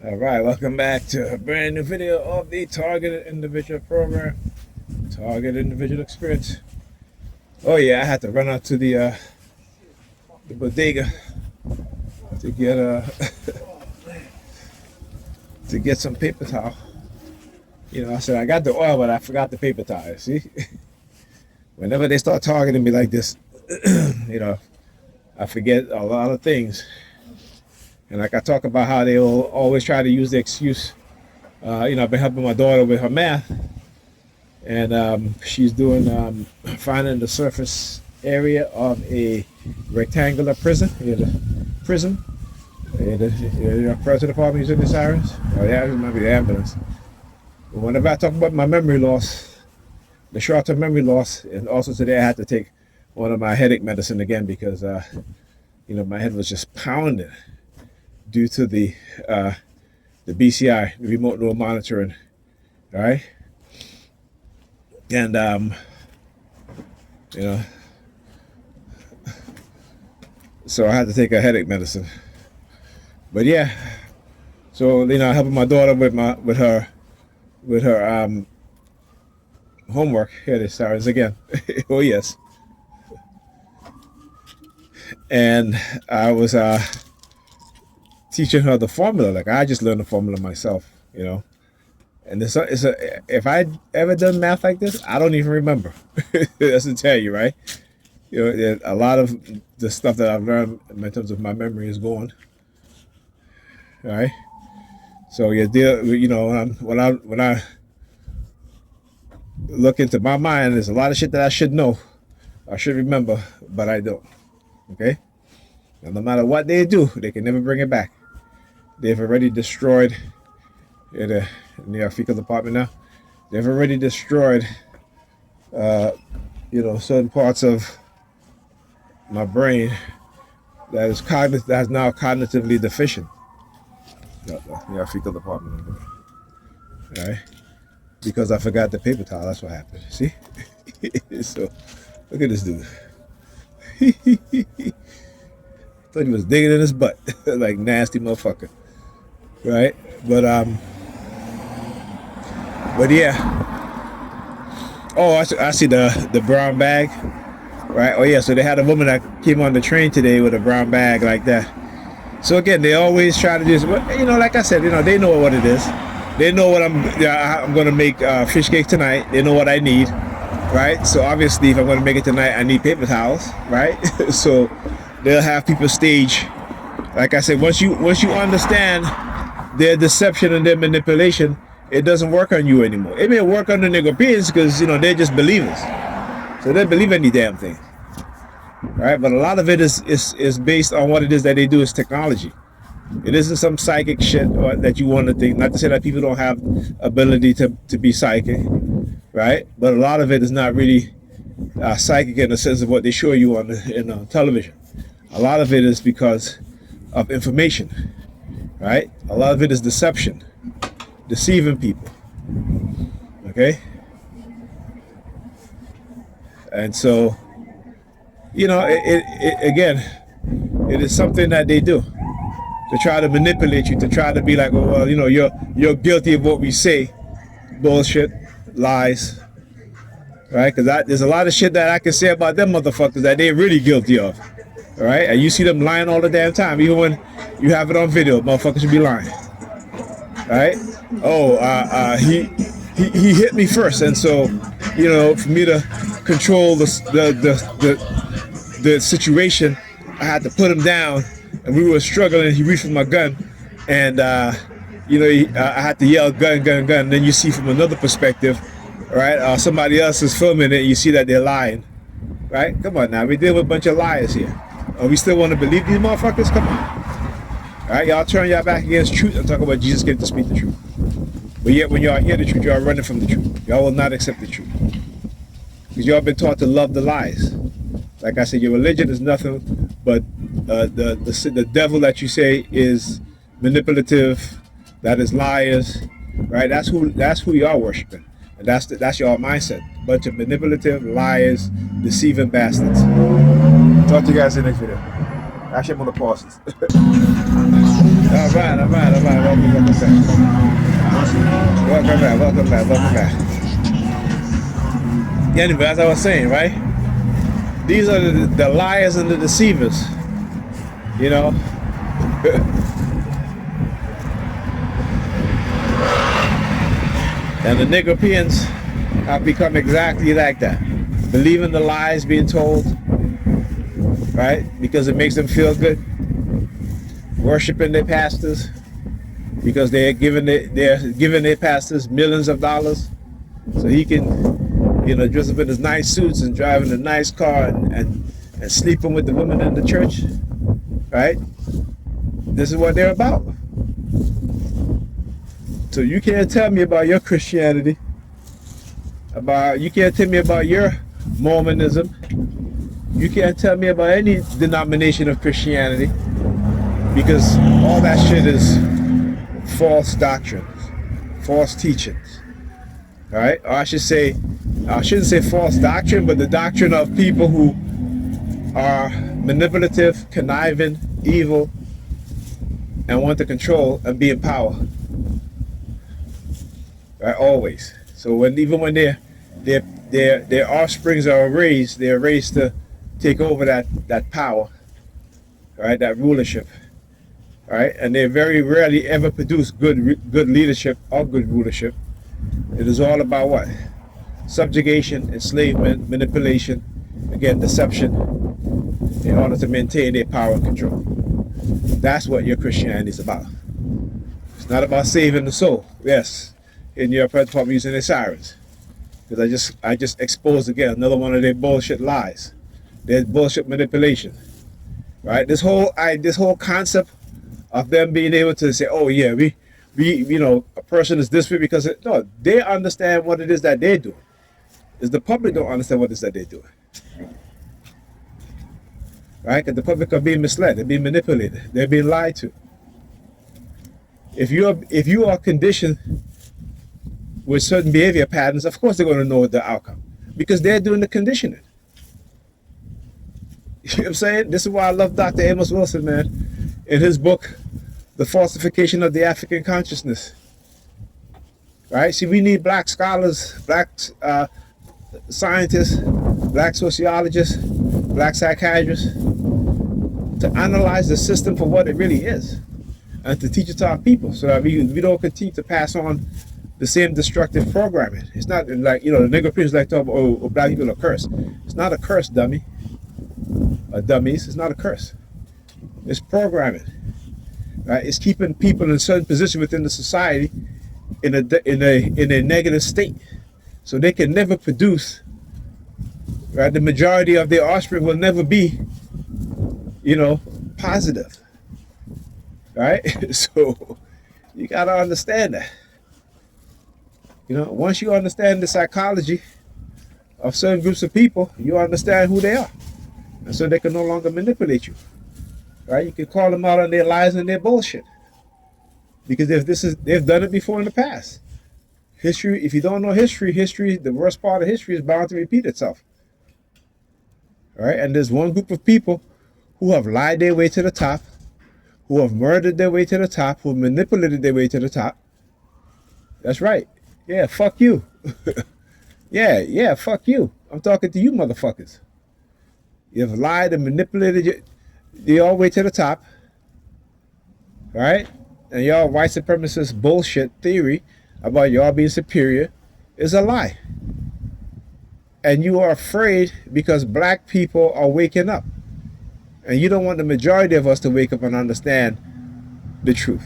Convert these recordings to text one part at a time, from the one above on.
All right, welcome back to a brand new video of the Targeted Individual Program, Targeted Individual Experience. Oh yeah, I had to run out to the bodega to get to get some paper towel. You know, I said I got the oil, but I forgot the paper towel. See, whenever they start targeting me like this, you know, I forget a lot of things. And like I talk about how they will always try to use the excuse. I've been helping my daughter with her math, and she's doing finding the surface area of a rectangular prison. Prison. The president department using the sirens. Oh yeah, I remember the ambulance. But whenever I talk about my memory loss, the short-term memory loss, and also today I had to take one of my headache medicine again because my head was just pounding due to the BCI, the remote neural monitoring. All right, and so I had to take a headache medicine. But yeah, so helping my daughter with her homework. Here it is again. Oh yes. And I was teaching her the formula. Like I just learned the formula myself, And if I ever done math like this, I don't even remember. That's to tell you, right? A lot of the stuff that I've learned in terms of my memory is gone. All right. So when I look into my mind, there's a lot of shit that I should know, I should remember, but I don't. Okay. And no matter what they do, they can never bring it back. They've already destroyed in the fecal department now. They've already destroyed, certain parts of my brain that is now cognitively deficient. Fecal department. All right, because I forgot the paper towel. That's what happened. See, so look at this dude. Thought he was digging in his butt like nasty motherfucker. Right, but yeah. Oh, I see the brown bag, right? Oh yeah, so they had a woman that came on the train today with a brown bag like that. So again, they always try to just, like I said, they know what it is. They know what I'm going to make fish cake tonight. They know what I need, right? So obviously, if I'm going to make it tonight, I need paper towels, right? So they'll have people stage. Like I said, once you understand their deception and their manipulation, it doesn't work on you anymore. It may work on the nigga peers because they're just believers, so they believe any damn thing, right? But a lot of it is based on what it is that they do is technology. It isn't some psychic shit or that you want to think. Not to say that people don't have ability to be psychic, right? But a lot of it is not really psychic in the sense of what they show you on television. A lot of it is because of information. Right? A lot of it is deception, deceiving people. Okay? And so, it is something that they do to try to manipulate you, to try to be like, well, you're guilty of what we say. Bullshit, lies. Right? Because there's a lot of shit that I can say about them motherfuckers that they're really guilty of. All right, and you see them lying all the damn time, even when you have it on video. Motherfuckers should be lying. All right? Oh, he hit me first, and so for me to control the situation, I had to put him down, and we were struggling. He reached for my gun, and I had to yell gun, gun, gun. And then you see from another perspective, right? Somebody else is filming it. And you see that they're lying. Right? Come on now, we deal with a bunch of liars here. We still want to believe these motherfuckers? Come on. All right, y'all turn y'all back against truth and talk about Jesus came to speak the truth. But yet when y'all hear the truth, y'all running from the truth. Y'all will not accept the truth. Because y'all been taught to love the lies. Like I said, your religion is nothing but the devil that you say is manipulative, that is liars, right? That's who y'all worshiping. And that's your mindset. Bunch of manipulative, liars, deceiving bastards. Talk to you guys in the next video. Actually, I'm gonna pause this. All right, all right, all right. Welcome back. Welcome back. Welcome back. Yeah, anyway, as I was saying, right? These are the liars and the deceivers. You know, and the Negropeans have become exactly like that, believing the lies being told, right? Because it makes them feel good, worshiping their pastors because they're giving their pastors millions of dollars, so he can, dress up in his nice suits and driving a nice car and sleeping with the women in the church, right? This is what they're about. So you can't tell me about your Christianity, you can't tell me about your Mormonism, you can't tell me about any denomination of Christianity, because all that shit is false doctrines, false teachings. All right, or I shouldn't say false doctrine, but the doctrine of people who are manipulative, conniving, evil, and want to control and be in power. Right, always. So even when their offsprings are raised, they're raised to take over that power, right, that rulership, right, and they very rarely ever produce good leadership or good rulership. It is all about what? Subjugation, enslavement, manipulation, again, deception, in order to maintain their power and control. That's what your Christianity is about. It's not about saving the soul. Yes, in your platform using their sirens, because I just exposed again another one of their bullshit lies, their bullshit manipulation. Right? This whole concept of them being able to say, oh yeah, we a person is this way because no, they understand what it is that they're doing. Is the public don't understand what it is that they're doing. Right? Because the public are being misled, they're being manipulated, they're being lied to. If you are conditioned with certain behavior patterns, of course they're going to know the outcome, because they're doing the conditioning. You know what I'm saying? This is why I love Dr. Amos Wilson, man, in his book, The Falsification of the African Consciousness. Right? See, we need black scholars, black scientists, black sociologists, black psychiatrists to analyze the system for what it really is, and to teach it to our people, so that we don't continue to pass on the same destructive programming. It's not like, the Negropeans like to talk about, oh, black people are cursed. It's not a curse, dummy. Dummies. It's not a curse. It's programming. Right? It's keeping people in a certain position within the society in a negative state, so they can never produce. Right? The majority of their offspring will never be, positive. Right? So you gotta understand that. Once you understand the psychology of certain groups of people, you understand who they are, and so they can no longer manipulate you. Right? You can call them out on their lies and their bullshit, because they've done it before in the past. History, if you don't know history, the worst part of history is bound to repeat itself. All right? And there's one group of people who have lied their way to the top, who have murdered their way to the top, who have manipulated their way to the top. That's right. Yeah, fuck you. yeah, fuck you. I'm talking to you motherfuckers. You've lied and manipulated your way to the top. Right? And y'all white supremacist bullshit theory about y'all being superior is a lie. And you are afraid because black people are waking up. And you don't want the majority of us to wake up and understand the truth.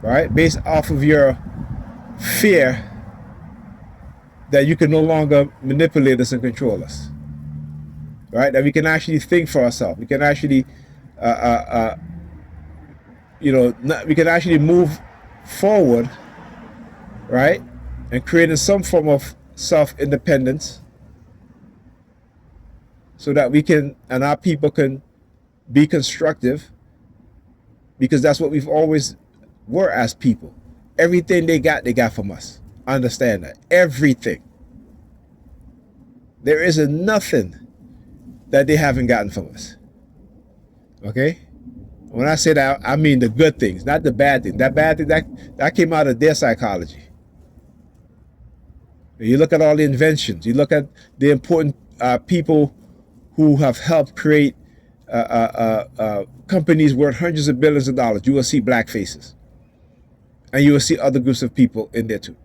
Right? Based off of your fear that you can no longer manipulate us and control us. Right? That we can actually think for ourselves. We can actually we can actually move forward, right, and creating some form of self-independence, so that we can, and our people can be constructive, because that's what we've always were as people. Everything they got from us. Understand that. Everything. There isn't nothing that they haven't gotten from us. Okay? When I say that, I mean the good things, not the bad things. That bad thing, that came out of their psychology. You look at all the inventions. You look at the important people who have helped create companies worth hundreds of billions of dollars. You will see black faces. And you will see other groups of people in there too.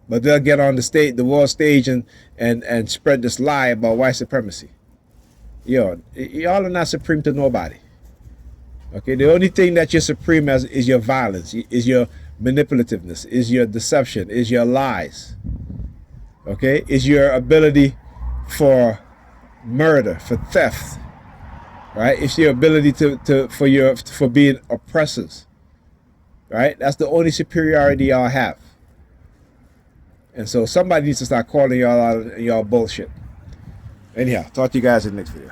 But they'll get on the world stage and spread this lie about white supremacy. Y'all are not supreme to nobody. Okay, the only thing that you're supreme as is your violence, is your manipulativeness, is your deception, is your lies. Okay, is your ability for murder, for theft, right? It's your ability for being oppressors, right? That's the only superiority y'all have. And so somebody needs to start calling y'all out on y'all bullshit. Anyhow, talk to you guys in the next video.